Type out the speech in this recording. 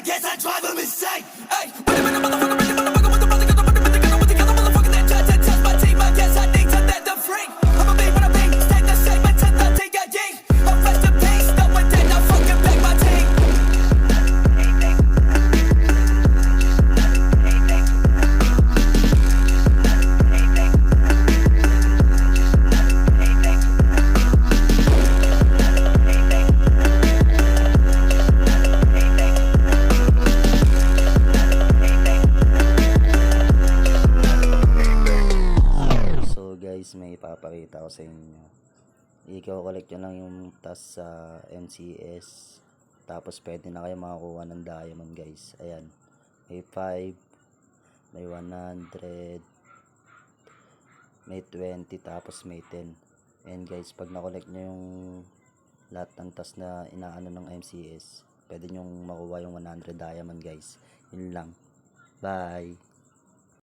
I guess I drive them insane. Hey, when I'm in the motherfucker, with the motherfucker, with the motherfucker, with the motherfucker, with the motherfucker that tries to test my team. I guess I need to let them free. I'm a beat, but I'm beat. Stay the same until the D.I.D. I'm fast and peace, no one dead, not fucking back my team. Guys, may ipapakita ko sa inyo. I-collect nyo lang yung task sa MCS, tapos pwede na kayo makakuha ng diamond guys. Ayan, may 5, may 100, may 20, tapos may 10. And guys, pag na-collect nyo yung lahat ng task na inaano ng MCS, pwede nyo makuha yung 100 diamond guys. Yun lang. Bye.